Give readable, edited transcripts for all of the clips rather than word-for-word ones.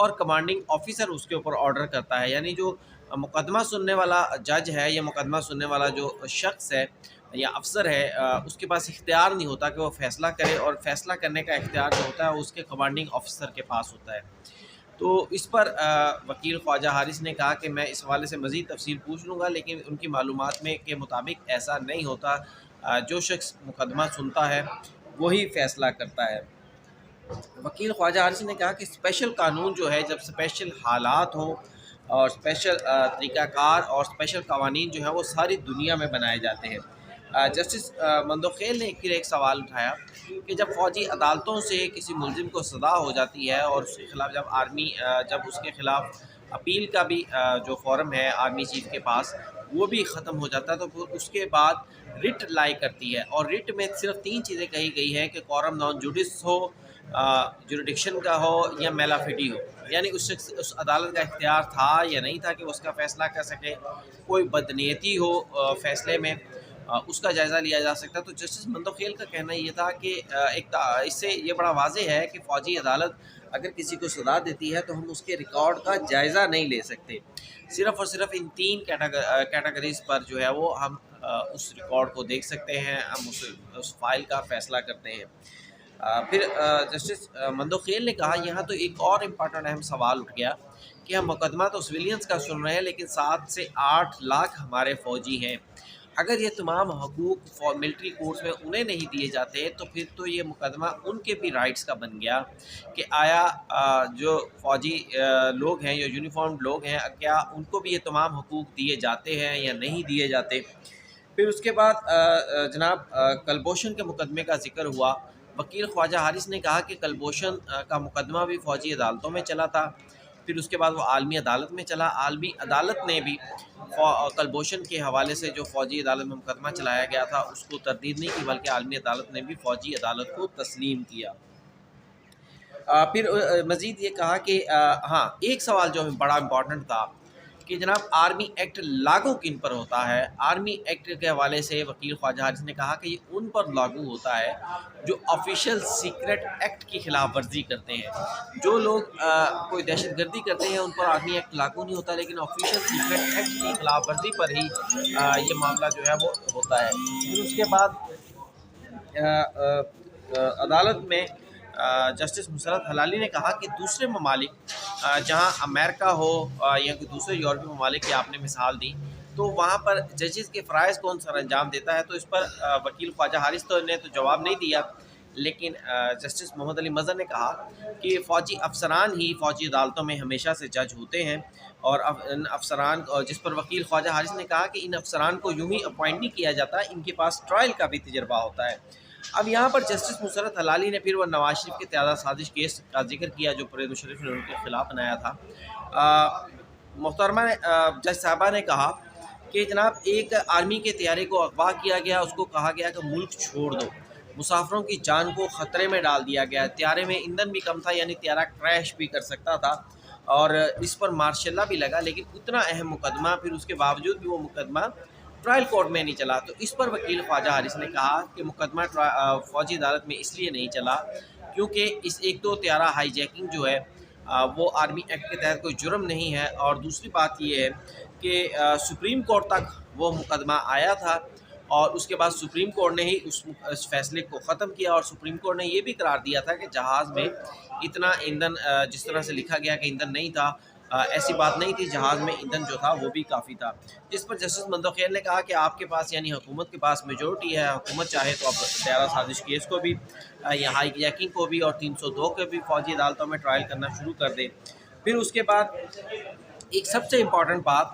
اور commanding officer اس کے اوپر آرڈر کرتا ہے، یعنی جو مقدمہ سننے والا جج ہے یا مقدمہ سننے والا جو شخص ہے یا افسر ہے، اس کے پاس اختیار نہیں ہوتا کہ وہ فیصلہ کرے، اور فیصلہ کرنے کا اختیار جو ہوتا ہے اس کے کمانڈنگ آفیسر کے پاس ہوتا ہے۔ تو اس پر وکیل خواجہ حارث نے کہا کہ میں اس حوالے سے مزید تفصیل پوچھ لوں گا، لیکن ان کی معلومات میں کے مطابق ایسا نہیں ہوتا، جو شخص مقدمہ سنتا ہے وہی فیصلہ کرتا ہے۔ وکیل خواجہ حارث نے کہا کہ اسپیشل قانون جو ہے، جب اسپیشل حالات ہوں اور اسپیشل طریقہ کار اور اسپیشل قوانین جو ہیں وہ ساری دنیا میں بنائے جاتے ہیں۔ جسٹس مندوخیل نے پھر ایک سوال اٹھایا کہ جب فوجی عدالتوں سے کسی ملزم کو سزا ہو جاتی ہے اور اس کے خلاف جب اس کے خلاف اپیل کا بھی جو فورم ہے آرمی چیف کے پاس وہ بھی ختم ہو جاتا ہے، تو پھر اس کے بعد رٹ لائی کرتی ہے، اور رٹ میں صرف 3 چیزیں کہی گئی ہیں کہ کورم نان جوڈس ہو، جوریڈکشن کا ہو یا میلافیڈی ہو، یعنی اس عدالت کا اختیار تھا یا نہیں تھا کہ اس کا فیصلہ کر سکے، کوئی بدنیتی ہو فیصلے میں اس کا جائزہ لیا جا سکتا ہے۔ تو جسٹس مندوخیل کا کہنا یہ تھا کہ اس سے یہ بڑا واضح ہے کہ فوجی عدالت اگر کسی کو سزا دیتی ہے تو ہم اس کے ریکارڈ کا جائزہ نہیں لے سکتے، صرف اور صرف ان 3 کیٹیگریز پر جو ہے وہ ہم اس ریکارڈ کو دیکھ سکتے ہیں، ہم اس فائل کا فیصلہ کرتے ہیں۔ پھر جسٹس مندوخیل نے کہا یہاں تو ایک اور امپارٹنٹ اہم سوال اٹھ گیا کہ ہم مقدمہ تو سویلینز کا سن رہے ہیں، لیکن 7 سے 8 لاکھ ہمارے فوجی ہیں، اگر یہ تمام حقوق ملٹری کورٹس میں انہیں نہیں دیے جاتے تو پھر تو یہ مقدمہ ان کے بھی رائٹس کا بن گیا کہ آیا جو فوجی لوگ ہیں یا یونیفارمڈ لوگ ہیں، کیا ان کو بھی یہ تمام حقوق دیے جاتے ہیں یا نہیں دیے جاتے۔ پھر اس کے بعد جناب کلبھوشن کے مقدمے کا ذکر ہوا۔ وکیل خواجہ حارث نے کہا کہ کلبھوشن کا مقدمہ بھی فوجی عدالتوں میں چلا تھا، پھر اس کے بعد وہ عالمی عدالت میں چلا، عالمی عدالت نے بھی کلبھوشن کے حوالے سے جو فوجی عدالت میں مقدمہ چلایا گیا تھا اس کو تردید نہیں کی، بلکہ عالمی عدالت نے بھی فوجی عدالت کو تسلیم کیا۔ پھر مزید یہ کہا کہ ہاں ایک سوال جو بڑا امپورٹنٹ تھا کہ جناب آرمی ایکٹ لاگو کن پر ہوتا ہے۔ آرمی ایکٹ کے حوالے سے وکیل خواجہ حارث نے کہا کہ یہ ان پر لاگو ہوتا ہے جو آفیشیل سیکرٹ ایکٹ کی خلاف ورزی کرتے ہیں، جو لوگ کوئی دہشت گردی کرتے ہیں ان پر آرمی ایکٹ لاگو نہیں ہوتا، لیکن آفیشیل سیکرٹ ایکٹ کی خلاف ورزی پر ہی یہ معاملہ جو ہے وہ ہوتا ہے۔ پھر اس کے بعد عدالت میں جسٹس مسرت حلالی نے کہا کہ دوسرے ممالک جہاں امریکہ ہو یا کوئی دوسرے یورپی ممالک کی آپ نے مثال دی، تو وہاں پر ججز کے فرائض کون سر انجام دیتا ہے، تو اس پر وکیل خواجہ حارث نے تو جواب نہیں دیا، لیکن جسٹس محمد علی مظہر نے کہا کہ فوجی افسران ہی فوجی عدالتوں میں ہمیشہ سے جج ہوتے ہیں، اور ان افسران جس پر وکیل خواجہ حارث نے کہا کہ ان افسران کو یوں ہی اپوائنٹ نہیں کیا جاتا، ان کے پاس ٹرائل کا بھی تجربہ ہوتا ہے۔ اب یہاں پر جسٹس مسرت حلالی نے پھر وہ نواز شریف کے تیادہ سازش کیس کا ذکر کیا جو پرویز مشرف نے ان کے خلاف بنایا تھا۔ محترمہ جج صاحبہ نے کہا کہ جناب ایک آرمی کے طیارے کو اغوا کیا گیا، اس کو کہا گیا کہ ملک چھوڑ دو، مسافروں کی جان کو خطرے میں ڈال دیا گیا، طیارے میں ایندھن بھی کم تھا، یعنی طیارہ کریش بھی کر سکتا تھا، اور اس پر مارشل لا بھی لگا، لیکن اتنا اہم مقدمہ پھر اس کے باوجود بھی وہ مقدمہ ٹرائل کورٹ میں نہیں چلا۔ تو اس پر وکیل خواجہ حارث نے کہا کہ مقدمہ فوجی عدالت میں اس لیے نہیں چلا کیونکہ ایک تو طیارہ ہائی جیکنگ جو ہے وہ آرمی ایکٹ کے تحت کوئی جرم نہیں ہے، اور دوسری بات یہ ہے کہ سپریم کورٹ تک وہ مقدمہ آیا تھا، اور اس کے بعد سپریم کورٹ نے ہی اس فیصلے کو ختم کیا، اور سپریم کورٹ نے یہ بھی قرار دیا تھا کہ جہاز میں اتنا ایندھن جس طرح سے لکھا گیا کہ ایندھن نہیں تھا، ایسی بات نہیں تھی، جہاز میں ایندھن جو تھا وہ بھی کافی تھا۔ جس پر جسٹس مندوخیل نے کہا کہ آپ کے پاس یعنی حکومت کے پاس میجورٹی ہے، حکومت چاہے تو اب طیارہ سازش کیس کو بھی یا ہائی جیکنگ کو بھی اور 302 کے بھی فوجی عدالتوں میں ٹرائل کرنا شروع کر دے۔ پھر اس کے بعد ایک سب سے امپورٹنٹ بات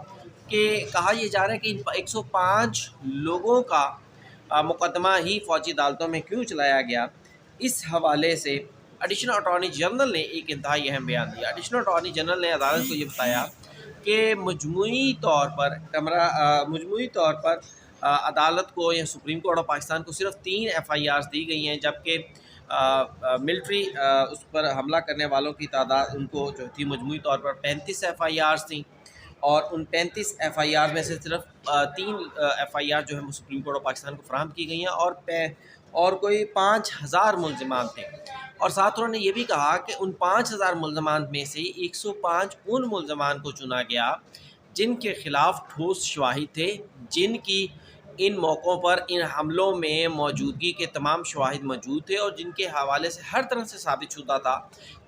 کہ کہا یہ جا رہا ہے کہ 105 لوگوں کا مقدمہ ہی فوجی عدالتوں میں کیوں چلایا گیا، اس حوالے سے ایڈیشنل اٹارنی جنرل نے ایک انتہائی اہم بیان دیا۔ ایڈیشنل اٹارنی جنرل نے عدالت کو یہ بتایا کہ مجموعی طور پر عدالت کو یا سپریم کورٹ آف پاکستان کو صرف 3 FIRs دی گئی ہیں، جبکہ ملٹری اس پر حملہ کرنے والوں کی تعداد ان کو جو تھی مجموعی طور پر 35 FIRs تھیں، اور ان 35 FIR میں سے صرف 3 FIR جو ہے سپریم کورٹ آف پاکستان کو فراہم کی گئی ہیں، اور اور کوئی 5000 ملزمان تھے، اور ساتھ انہوں نے یہ بھی کہا کہ ان 5000 ملزمان میں سے 105 ان ملزمان کو چنا گیا جن کے خلاف ٹھوس شواہد تھے، جن کی ان موقعوں پر ان حملوں میں موجودگی کے تمام شواہد موجود تھے، اور جن کے حوالے سے ہر طرح سے ثابت شدہ تھا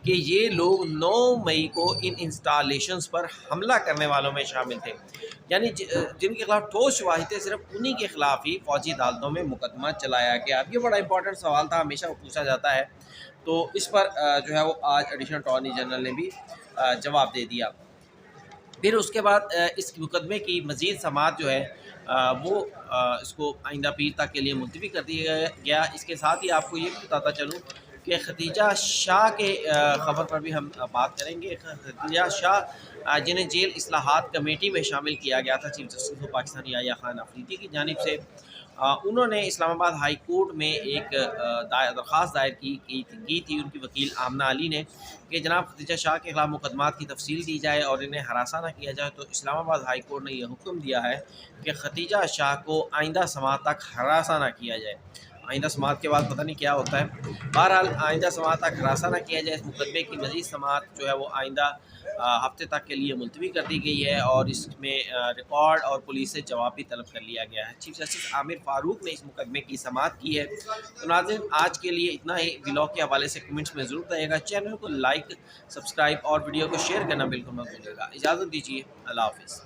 کہ یہ لوگ 9 مئی کو ان انسٹالیشنز پر حملہ کرنے والوں میں شامل تھے، یعنی جن کے خلاف ٹھوس شواہد تھے، صرف انہی کے خلاف ہی فوجی عدالتوں میں مقدمہ چلایا گیا۔ اب یہ بڑا امپورٹنٹ سوال تھا، ہمیشہ وہ پوچھا جاتا ہے، تو اس پر جو ہے وہ آج ایڈیشنل اٹارنی جنرل نے بھی جواب دے دیا۔ پھر اس کے بعد اس مقدمے کی مزید سماعت جو ہے وہ اس کو آئندہ پیر تک کے لیے ملتوی کر دیا گیا۔ اس کے ساتھ ہی آپ کو یہ بھی بتاتا چلوں کہ ختیجہ شاہ کے خبر پر بھی ہم بات کریں گے۔ ختیجہ شاہ جنہیں جیل اصلاحات کمیٹی میں شامل کیا گیا تھا chief justice of Pakistan Yahya Khan Afridi کی جانب سے، انہوں نے اسلام آباد ہائی کورٹ میں ایک درخواست دائر کی تھی ان کی وکیل آمنہ علی نے کہ جناب ختیجہ شاہ کے خلاف مقدمات کی تفصیل دی جائے اور انہیں ہراساں نہ کیا جائے، تو اسلام آباد ہائی کورٹ نے یہ حکم دیا ہے کہ ختیجہ شاہ کو آئندہ سماعت تک ہراساں نہ کیا جائے۔ آئندہ سماعت کے بعد پتہ نہیں کیا ہوتا ہے، بہرحال آئندہ سماعت تک ہراساں نہ کیا جائے۔ اس مقدمے کی مزید سماعت جو ہے وہ آئندہ ہفتے تک کے لیے ملتوی کر دی گئی ہے، اور اس میں ریکارڈ اور پولیس سے جواب بھی طلب کر لیا گیا ہے۔ چیف جسٹس عامر فاروق نے اس مقدمے کی سماعت کی ہے۔ تو ناظرین آج کے لیے اتنا ہی۔ ولاگ کے حوالے سے کمنٹس میں ضرور بتائیے گا، چینل کو لائک، سبسکرائب اور ویڈیو کو شیئر کرنا بالکل مت بھولیے گا۔ اجازت دیجیے، اللہ حافظ۔